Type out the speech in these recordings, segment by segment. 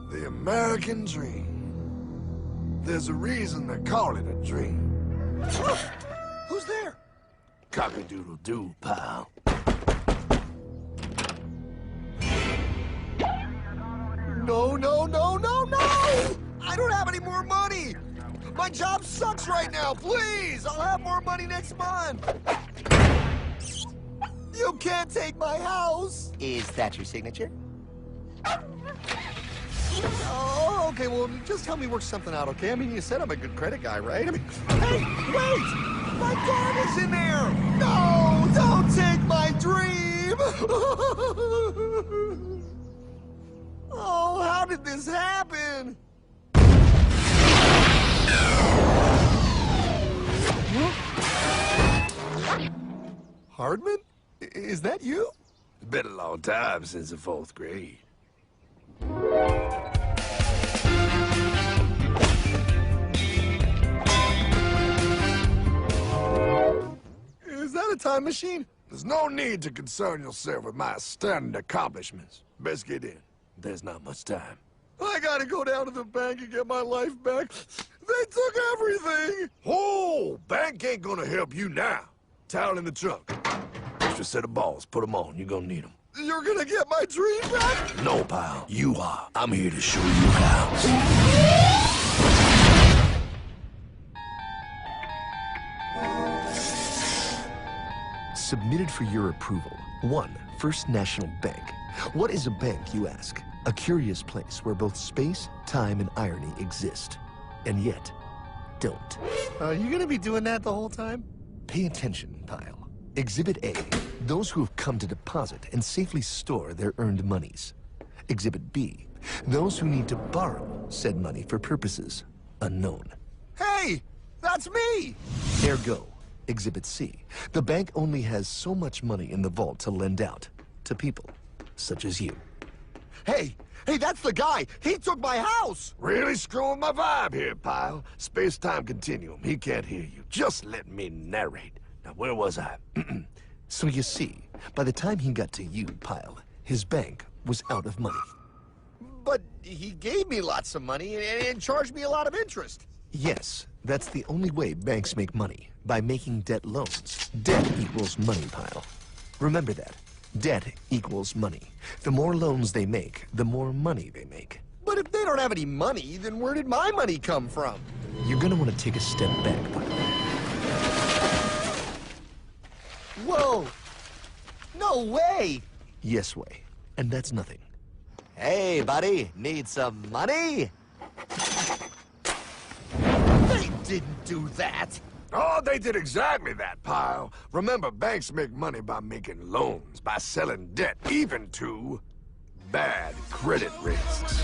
The American dream. There's a reason they call it a dream. Who's there? Cock-a-doodle-doo, pal. No, no, no, no, no! I don't have any more money! My job sucks right now, please! I'll have more money next month! You can't take my house! Is that your signature? Oh, okay, well, just help me work something out, okay? I mean, you said I'm a good credit guy, right? I mean, hey, wait! My dog is in there! No, don't take my dream! Oh, how did this happen? Hardman? Is that you? It's been a long time since the 4th grade. Is that a time machine? There's no need to concern yourself with my astounding accomplishments. Best get in. There's not much time. I gotta go down to the bank and get my life back. They took everything! Oh, bank ain't gonna help you now. Towel in the trunk. Extra set of balls. Put them on. You're gonna need them. You're gonna get my dream back? No, pal. You are. I'm here to show you how. Submitted for your approval. 1. First National Bank. What is a bank, you ask? A curious place where both space, time, and irony exist. And yet, don't. Are you gonna be doing that the whole time? Pay attention, pile. Exhibit A. Those who have come to deposit and safely store their earned monies. Exhibit B. Those who need to borrow said money for purposes unknown. Hey! That's me! Ergo, Exhibit C. The bank only has so much money in the vault to lend out to people such as you. Hey! Hey, that's the guy! He took my house! Really screwing my vibe here, pal. Space-time continuum. He can't hear you. Just let me narrate. Now, where was I? So you see, by the time he got to you, Pile, his bank was out of money. But he gave me lots of money and charged me a lot of interest. Yes, that's the only way banks make money, by making debt loans. Debt equals money, Pile. Remember that. Debt equals money. The more loans they make, the more money they make. But if they don't have any money, then where did my money come from? You're gonna want to take a step back, Pile. Whoa! No way! Yes way. And that's nothing. Hey, buddy, need some money? They didn't do that! Oh, they did exactly that, pal. Remember, banks make money by making loans, by selling debt, even to bad credit risks.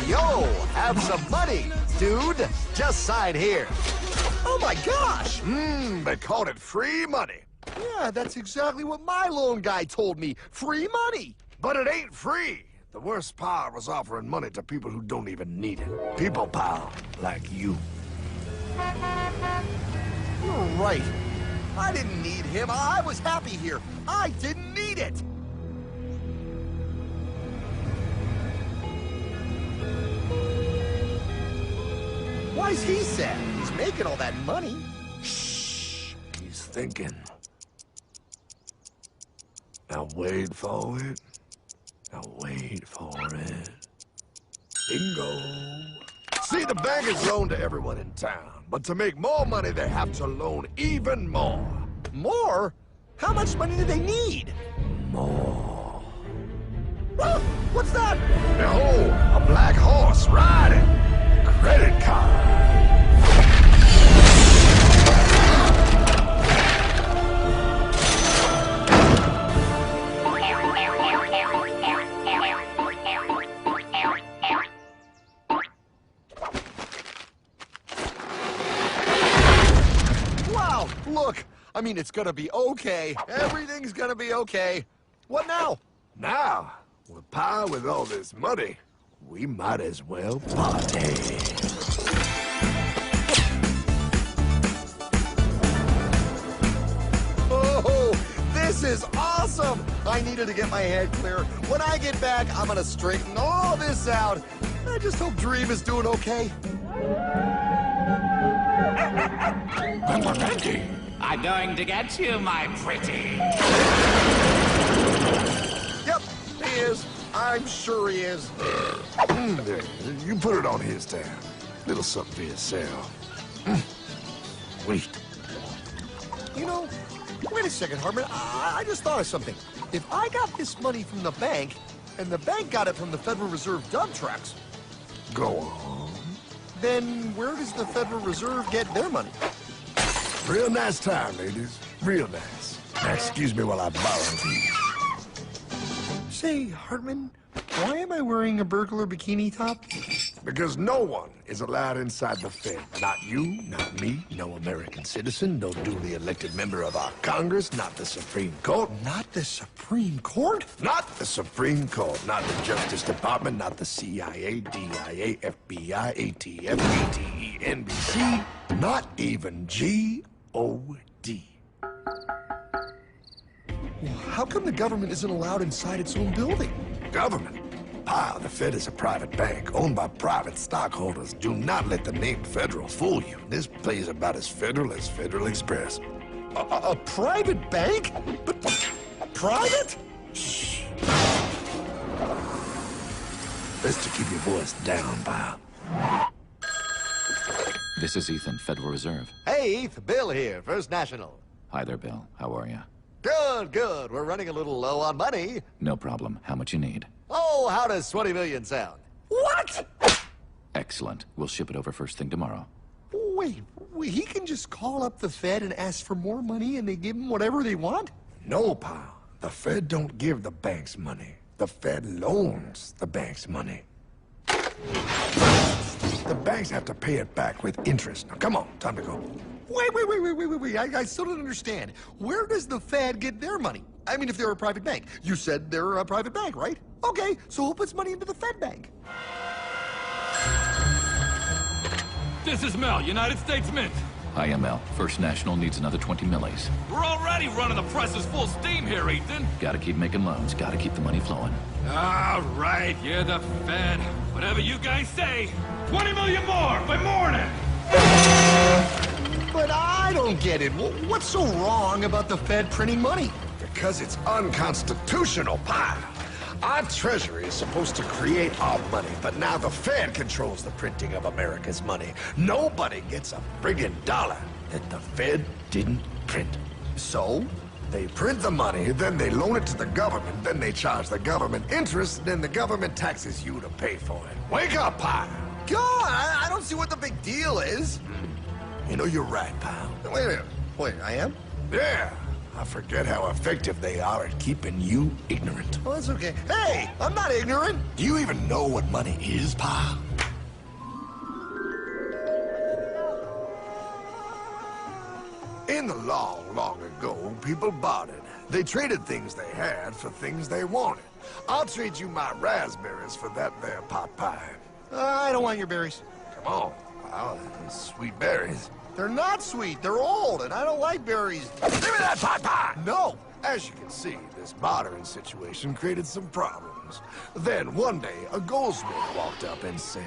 Yo, have some money, dude. Just sign here. Oh my gosh! They called it free money. Yeah, that's exactly what my loan guy told me. Free money! But it ain't free. The worst part was offering money to people who don't even need it. People, pal, like you. You're right. I didn't need him. I was happy here. I didn't need it. Why's he sad? He's making all that money. Shh. He's thinking. Now wait for it. Now wait for it. Bingo. See, the bank is loaned to everyone in town, but to make more money, they have to loan even more. More? How much money do they need? More. Ah, what's that? Behold, a black horse riding. Credit card. Wow, look. I mean, it's gonna be okay. Everything's gonna be okay. What now? Now, Well, Pa, with all this money, we might as well party. Oh, this is awesome! I needed to get my head clear. When I get back, I'm gonna straighten all this out. I just hope Dream is doing okay. Randy! I'm going to get you, my pretty. Yep, he is. I'm sure he is. There, you put it on his tab. Little something for yourself. Wait. You know, wait a second, Hartman. I just thought of something. If I got this money from the bank, and the bank got it from the Federal Reserve dump trucks, Go on. then where does the Federal Reserve get their money? Real nice time, ladies. Real nice. Now, excuse me while I borrow these. Say, Hartman, why am I wearing a burglar bikini top? Because no one is allowed inside the Fed. Not you, not me, no American citizen, no duly elected member of our Congress, not the Supreme Court. Not the Supreme Court? Not the Supreme Court, not the Justice Department, not the CIA, DIA, FBI, ATF, ATE, NBC, not even G.O.D. How come the government isn't allowed inside its own building? Government? Pa, the Fed is a private bank owned by private stockholders. Do not let the name Federal fool you. This place is about as federal as Federal Express. A private bank? But private? Shh. Best to keep your voice down, Pa. This is Ethan, Federal Reserve. Hey, Eth, Bill here, First National. Hi there, Bill. How are you? Good, good. We're running a little low on money. No problem. How much you need? Oh, how does 20 million sound? What? Excellent. We'll ship it over first thing tomorrow. Wait, he can just call up the Fed and ask for more money and they give him whatever they want? No, Pa. The Fed don't give the banks money. The Fed loans the banks money. The banks have to pay it back with interest. Now, come on, time to go. Wait. I still don't understand. Where does the Fed get their money? I mean, if they're a private bank. You said they're a private bank, right? Okay, so who puts money into the Fed bank? This is Mel, United States Mint. Hi, ML. First National needs another 20 millis. We're already running the presses full steam here, Ethan. Gotta keep making loans. Gotta keep the money flowing. All right, you're the Fed. Whatever you guys say. 20 million more by morning. But I don't get it. What's so wrong about the Fed printing money? Because it's unconstitutional, Pa. Our Treasury is supposed to create our money, but now the Fed controls the printing of America's money. Nobody gets a friggin' dollar that the Fed didn't print. So? They print the money, then they loan it to the government, then they charge the government interest, then the government taxes you to pay for it. Wake up, Pa! God, I don't see what the big deal is. You know, you're right, pal. Wait a minute. Wait, I am? Yeah. I forget how effective they are at keeping you ignorant. Oh, that's okay. Hey, I'm not ignorant. Do you even know what money is, Pa? In the long, long ago, people bartered. They traded things they had for things they wanted. I'll trade you my raspberries for that there pot pie. I don't want your berries. Come on, pal. Sweet berries. They're not sweet. They're old, and I don't like berries. Give me that pot pie! No. As you can see, this bartering situation created some problems. Then one day, a goldsmith walked up and said,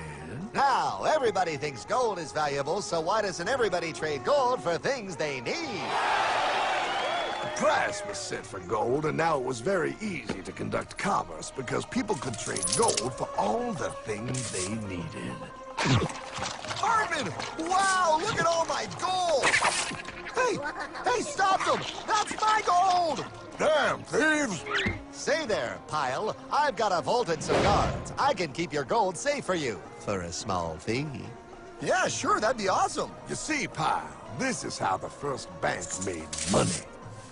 Now, everybody thinks gold is valuable, so why doesn't everybody trade gold for things they need? a price was set for gold, and now it was very easy to conduct commerce because people could trade gold for all the things they needed. Hartman! Wow, look at all my gold! Hey, stop them! That's my gold! Damn thieves! Say there, Pile. I've got a vault and some guards. I can keep your gold safe for you. For a small fee. Yeah, sure, that'd be awesome. You see, Pile, this is how the first bank made money.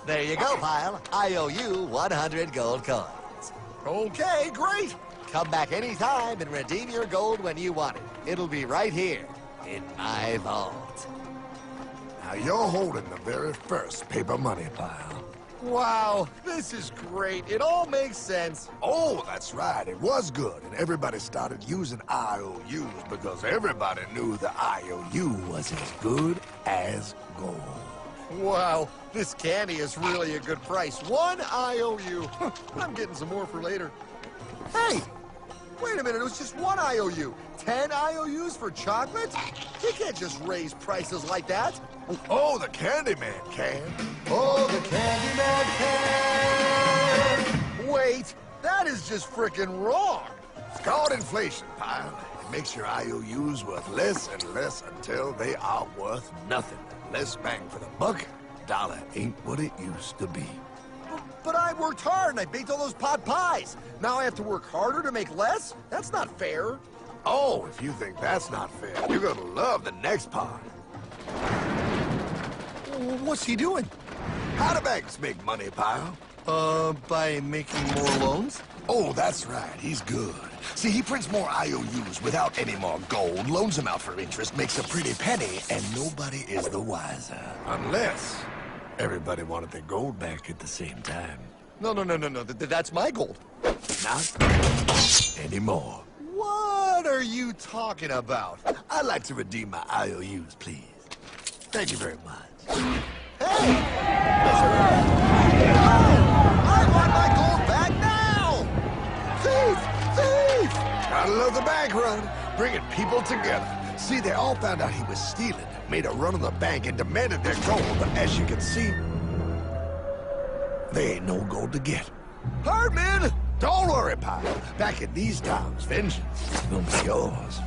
There you go, Pile. I owe you 100 gold coins. Okay, great. Come back anytime and redeem your gold when you want it. It'll be right here in my vault. Now you're holding the very first paper money, Pile. Wow, this is great. It all makes sense. Oh, that's right. It was good. And everybody started using IOUs because everybody knew the IOU was as good as gold. Wow, this candy is really a good price. 1 IOU. I'm getting some more for later. Hey, wait a minute. It was just 1 IOU. 10 IOUs for chocolate? You can't just raise prices like that. Oh, the Candyman can. Oh, the Candyman can! Wait, that is just frickin' wrong. It's called inflation, pal. It makes your IOUs worth less and less until they are worth nothing. Less bang for the buck. Dollar ain't what it used to be. But I worked hard and I baked all those pot pies. Now I have to work harder to make less? That's not fair. Oh, if you think that's not fair, you're gonna love the next part. What's he doing? How do banks make money, pal? By making more loans? Oh, that's right. He's good. See, he prints more IOUs without any more gold, loans them out for interest, makes a pretty penny, and nobody is the wiser. Unless everybody wanted their gold back at the same time. No. That's my gold. Not anymore. What are you talking about? I'd like to redeem my IOUs, please. Thank you very much. Hey! I want my gold back now! Thief! Thief! Gotta love the bank run, bringing people together. See, they all found out he was stealing, made a run on the bank, and demanded their gold. But as you can see, there ain't no gold to get. Hardman! Don't worry, pal. Back in these times, vengeance is gonna be yours.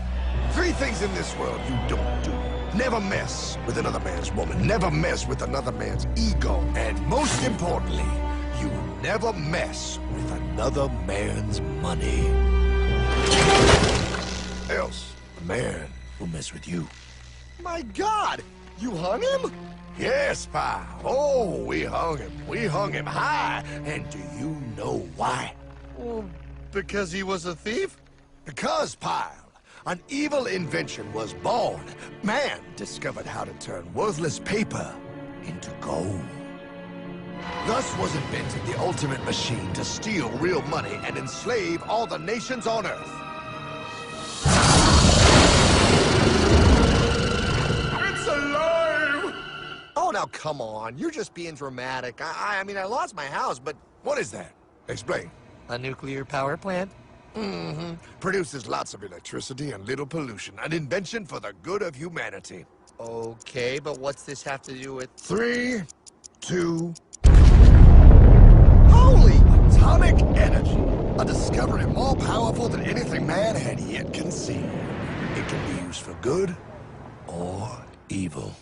3 things in this world you don't do. Never mess with another man's woman. Never mess with another man's ego. And most importantly, you never mess with another man's money. Else, the man will mess with you. My God! You hung him? Yes, pal. Oh, we hung him. We hung him high. And do you know why? Well, because he was a thief? Because, pal, an evil invention was born. Man discovered how to turn worthless paper into gold. Thus was invented the ultimate machine to steal real money and enslave all the nations on Earth. It's alive! Oh, now come on. You're just being dramatic. I mean, I lost my house, but... What is that? Explain. A nuclear power plant? Mm-hmm. Produces lots of electricity and little pollution. An invention for the good of humanity. Okay, but what's this have to do with... 3, 2... Holy! Atomic energy. A discovery more powerful than anything man had yet conceived. It can be used for good or evil.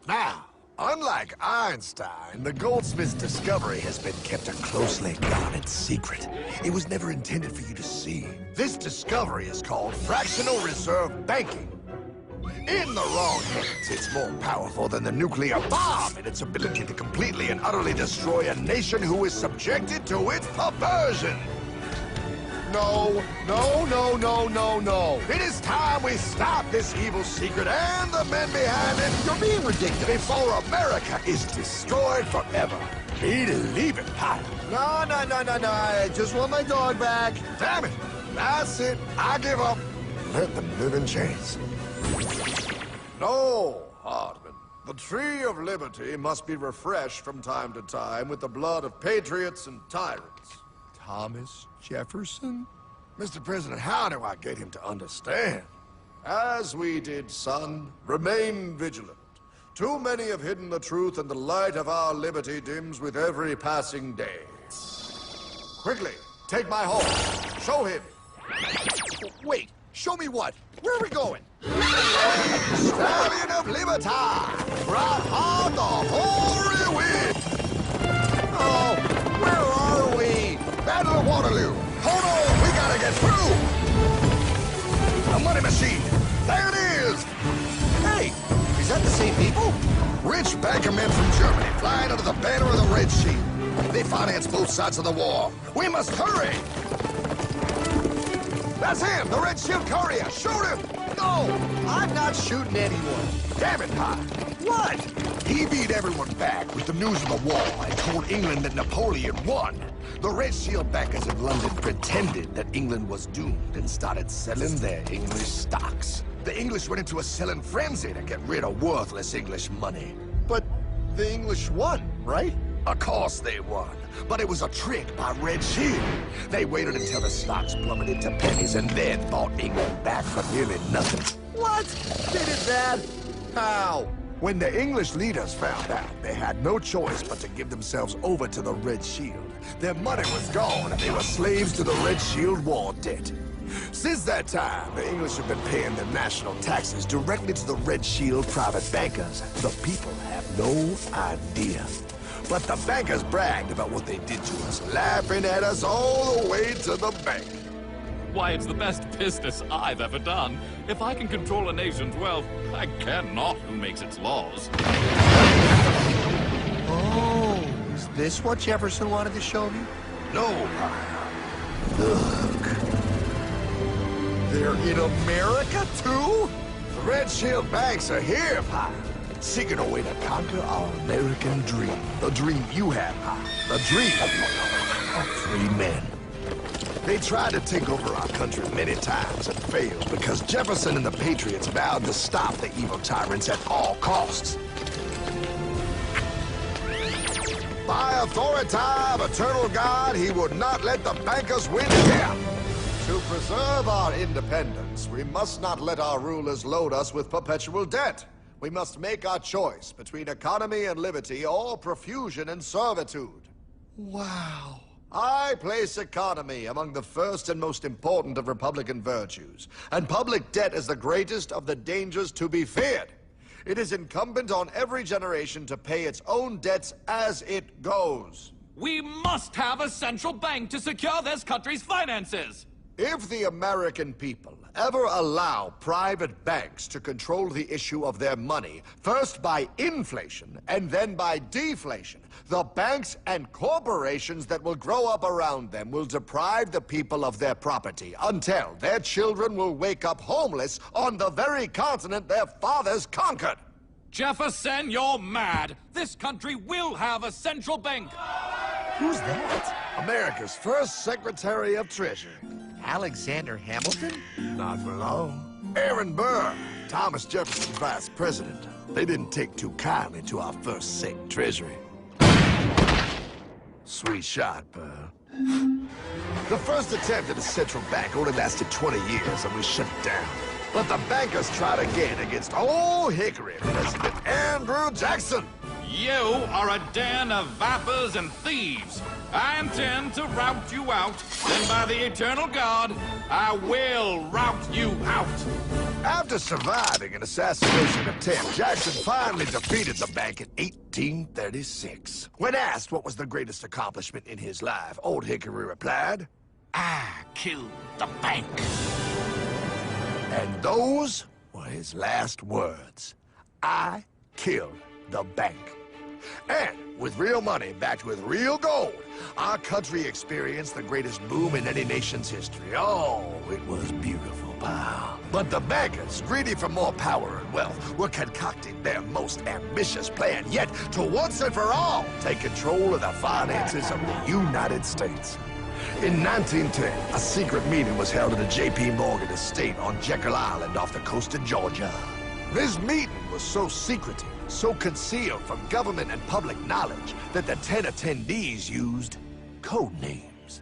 Now, unlike Einstein, the goldsmith's discovery has been kept a closely guarded secret. It was never intended for you to see. This discovery is called fractional reserve banking. In the wrong hands, it's more powerful than the nuclear bomb in its ability to completely and utterly destroy a nation who is subjected to its perversion. No. It is time we stop this evil secret and the men behind it. You're being ridiculous. Before America is destroyed forever. Believe it, pal. No. I just want my dog back. Damn it. That's it. I give up. Let them live in chains. No, Hardman. The Tree of Liberty must be refreshed from time to time with the blood of patriots and tyrants. Thomas Jefferson? Mr. President, how do I get him to understand? As we did, son, remain vigilant. Too many have hidden the truth, and the light of our liberty dims with every passing day. Quickly, take my horse. Show him. Wait, show me what? Where are we going? Stallion of Liberty! Brought on the hoary wind! Oh, where are we? Battle of Waterloo! Hold on, we gotta get through! A money machine! There it is! Hey, is that the same people? Rich banker men from Germany flying under the banner of the Red Sheet. They finance both sides of the war. We must hurry! That's him, the Red Shield courier! Shoot him! No, I'm not shooting anyone. Damn it, Pop! What? He beat everyone back with the news of the war and told England that Napoleon won. The Red Shield bankers in London pretended that England was doomed and started selling their English stocks. The English went into a selling frenzy to get rid of worthless English money. But the English won, right? Of course they won, but it was a trick by Red Shield. They waited until the stocks plummeted to pennies and then bought England back for nearly nothing. What? They did that? How? When the English leaders found out, they had no choice but to give themselves over to the Red Shield. Their money was gone, and they were slaves to the Red Shield war debt. Since that time, the English have been paying their national taxes directly to the Red Shield private bankers. The people have no idea. But the bankers bragged about what they did to us, laughing at us all the way to the bank. Why, it's the best business I've ever done. If I can control a nation's wealth, I care not who makes its laws. Oh, is this what Jefferson wanted to show me? No, look. They're in America, too? The Red Shield banks are here, Pyle, seeking a way to conquer our American dream. The dream you have, Pyle. The dream of free men. They tried to take over our country many times and failed because Jefferson and the Patriots vowed to stop the evil tyrants at all costs. By authority of eternal God, he would not let the bankers win again. To preserve our independence, we must not let our rulers load us with perpetual debt. We must make our choice between economy and liberty or profusion and servitude. Wow. I place economy among the first and most important of Republican virtues, and public debt is the greatest of the dangers to be feared. It is incumbent on every generation to pay its own debts as it goes. We must have a central bank to secure this country's finances. If the American people ever allow private banks to control the issue of their money, first by inflation and then by deflation, the banks and corporations that will grow up around them will deprive the people of their property until their children will wake up homeless on the very continent their fathers conquered. Jefferson, you're mad. This country will have a central bank. Who's that? America's first Secretary of Treasury. Alexander Hamilton? Not for long. Aaron Burr, Thomas Jefferson's vice president. They didn't take too kindly to our first Sec Treasury. Sweet shot, Burr. The first attempt at a central bank only lasted 20 years and we shut it down. But the bankers tried again against Old Hickory President Andrew Jackson. You are a den of vipers and thieves. I intend to rout you out, and by the eternal God, I will rout you out. After surviving an assassination attempt, Jackson finally defeated the bank in 1836. When asked what was the greatest accomplishment in his life, Old Hickory replied, I killed the bank. and those were his last words. I killed the bank. And with real money backed with real gold, our country experienced the greatest boom in any nation's history. Oh, it was beautiful, pal. But the bankers, greedy for more power and wealth, were concocting their most ambitious plan yet to once and for all take control of the finances of the United States. In 1910, a secret meeting was held at a J.P. Morgan estate on Jekyll Island off the coast of Georgia. This meeting was so secretive, so concealed from government and public knowledge that the 10 attendees used code names.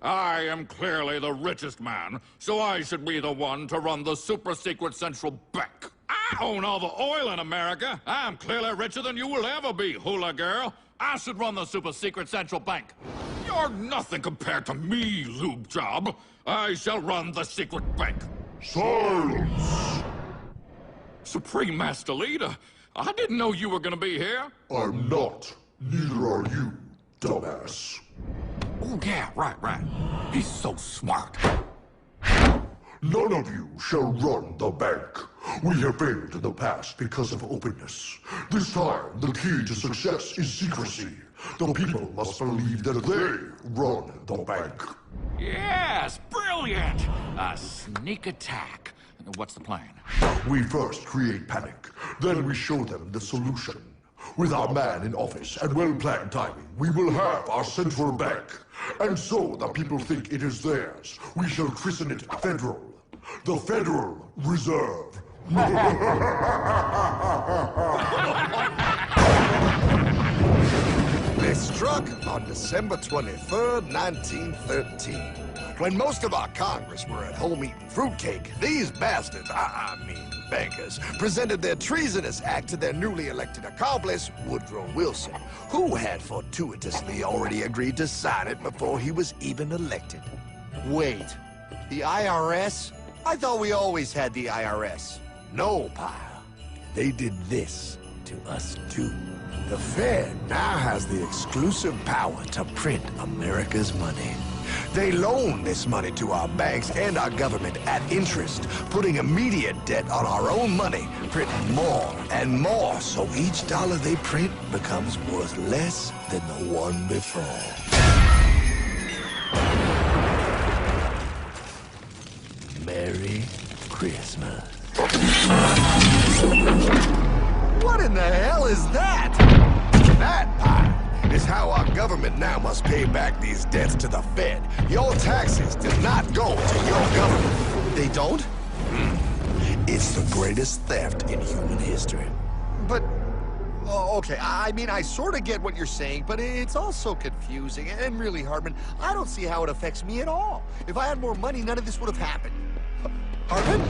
I am clearly the richest man, so I should be the one to run the super-secret central bank. I own all the oil in America. I'm clearly richer than you will ever be, hula girl. I should run the super-secret central bank. You're nothing compared to me, lube job. I shall run the secret bank. Silence! Supreme Master Leader, I didn't know you were gonna be here. I'm not. Neither are you, dumbass. Oh, yeah, right. He's so smart. None of you shall run the bank. We have failed in the past because of openness. This time, the key to success is secrecy. The people must believe that they run the bank. Yes, brilliant! A sneak attack. What's the plan? We first create panic, then we show them the solution. With our man in office and well-planned timing, we will have our central bank. And so the people think it is theirs. We shall christen it Federal. The Federal Reserve. They struck on December 23rd, 1913. When most of our Congress were at home eating fruitcake, these bastards, I mean bankers, presented their treasonous act to their newly elected accomplice, Woodrow Wilson, who had fortuitously already agreed to sign it before he was even elected. Wait, the IRS? I thought we always had the IRS. No, pal. They did this to us too. The Fed now has the exclusive power to print America's money. They loan this money to our banks and our government at interest, putting immediate debt on our own money, printing more and more, so each dollar they print becomes worth less than the one before. Merry Christmas. What in the hell is that? That, pal, is how our government now must pay back these debts to the Fed. Your taxes do not go to your government. They don't? It's the greatest theft in human history. But, oh, okay, I mean, I sort of get what you're saying, but it's also confusing. And really, Hartman, I don't see how it affects me at all. If I had more money, none of this would have happened. Hartman?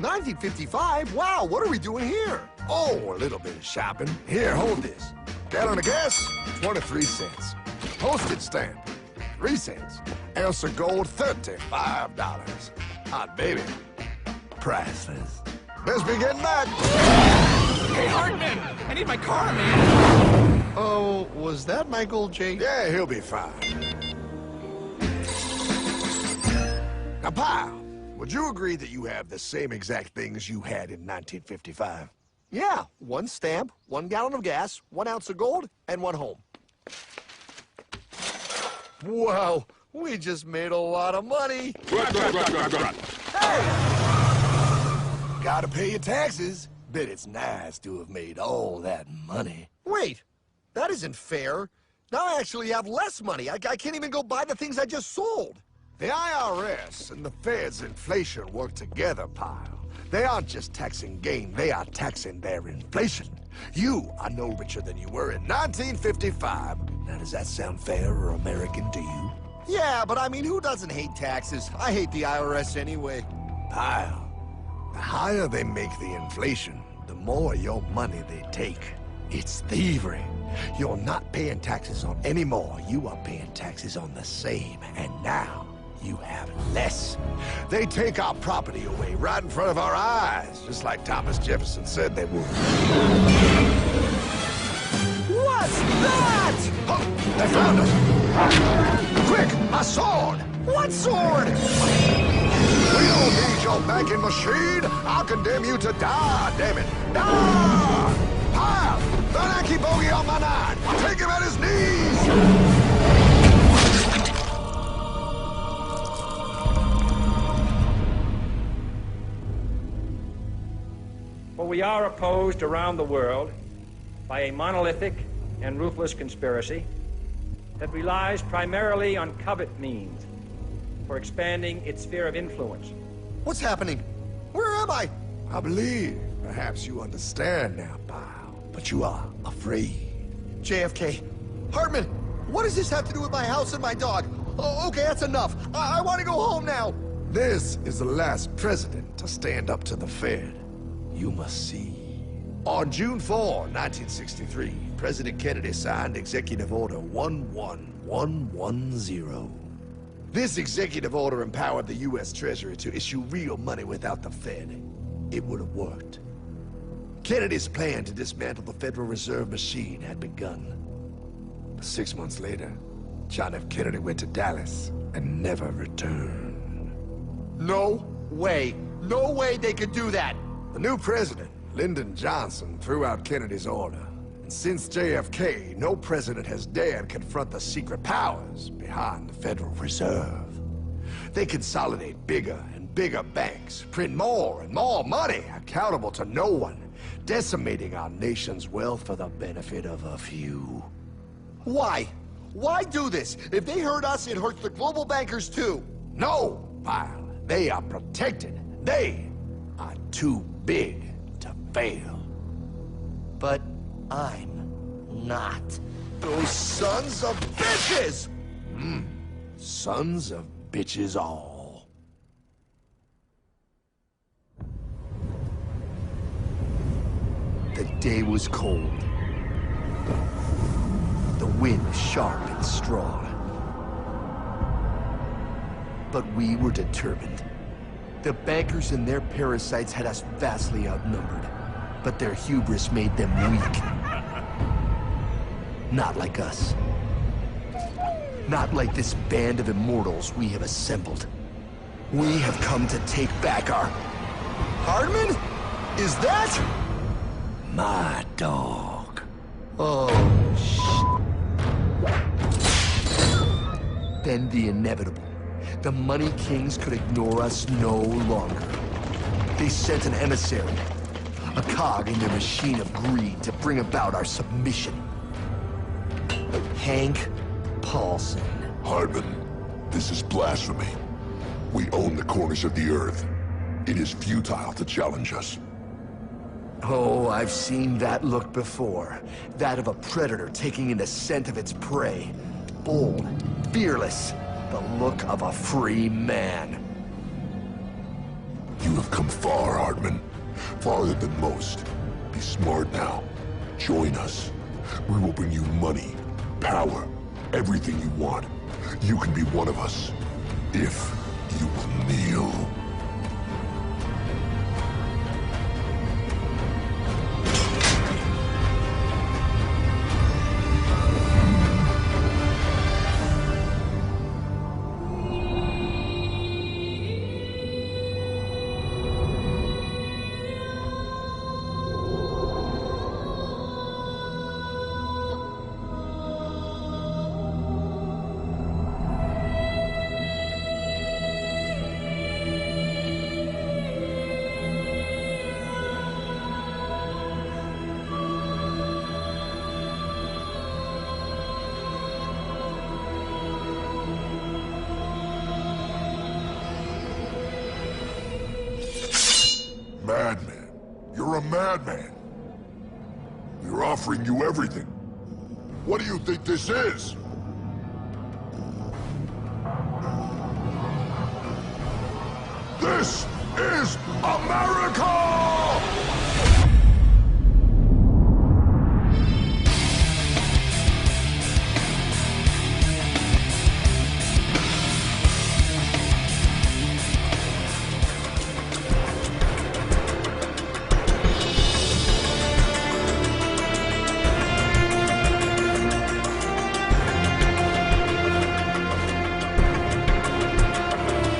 1955? Wow, what are we doing here? Oh, a little bit of shopping. Here, hold this. Gallon of gas, 23 cents. Postage stamp, 3 cents. Ounce of gold, $35. Hot baby, priceless. Best be getting back. Hey, Hartman! I need my car, man! Oh, was that Michael J? Yeah, he'll be fine. Now, pal, would you agree that you have the same exact things you had in 1955? Yeah, 1 stamp, 1 gallon of gas, 1 ounce of gold, and 1 home. Wow, we just made a lot of money. Gotta pay your taxes. Bet it's nice to have made all that money. Wait, that isn't fair. Now I actually have less money. I can't even go buy the things I just sold. The IRS and the Fed's inflation work together, pal. They aren't just taxing gain, they are taxing their inflation. You are no richer than you were in 1955. Now, does that sound fair or American to you? Yeah, but I mean, who doesn't hate taxes? I hate the IRS anyway. Pal, the higher they make the inflation, the more your money they take. It's thievery. You're not paying taxes on any more. You are paying taxes on the same. And now, you have less. They take our property away right in front of our eyes, just like Thomas Jefferson said they would. What's that? Oh, they found us! Quick, a sword! What sword? We don't need your banking machine! I'll condemn you to die, damn it! Die! Pile! The Yankee bogey on my 9! Take him at his knees! For we are opposed around the world by a monolithic and ruthless conspiracy that relies primarily on covert means for expanding its sphere of influence. What's happening? Where am I? I believe perhaps you understand now, pal, but you are afraid. JFK. Hartman, what does this have to do with my house and my dog? Oh, okay, that's enough. I want to go home now. This is the last president to stand up to the Fed. You must see. On June 4, 1963, President Kennedy signed Executive Order 11110. This executive order empowered the U.S. Treasury to issue real money without the Fed. It would have worked. Kennedy's plan to dismantle the Federal Reserve machine had begun. But 6 months later, John F. Kennedy went to Dallas and never returned. No way. No way they could do that. The new president, Lyndon Johnson, threw out Kennedy's order and Since JFK, no president has dared confront the secret powers behind the Federal Reserve. They consolidate bigger and bigger banks, print more and more money, accountable to no one, decimating our nation's wealth for the benefit of a few. Why? Why do this? If they hurt us, it hurts the global bankers too. No, Pyle. They are protected. They are too big to fail. But I'm not. Those sons of bitches! Sons of bitches all. The day was cold. The wind sharp and strong. But we were determined. The bankers and their parasites had us vastly outnumbered, but their hubris made them weak. Not like us. Not like this band of immortals we have assembled. We have come to take back our... Hardman? Is that... my dog. Oh, Then the inevitable. The Money Kings could ignore us no longer. They sent an emissary, a cog in their machine of greed to bring about our submission. Hank Paulson. Hardman, this is blasphemy. We own the corners of the earth. It is futile to challenge us. Oh, I've seen that look before. That of a predator taking in the scent of its prey. Bold, fearless, the look of a free man. You have come far, Hardman. Farther than most. Be smart now. Join us. We will bring you money, power, everything you want. You can be one of us, if you will kneel. Madman. You're a madman. We're offering you everything. What do you think this is? This is America!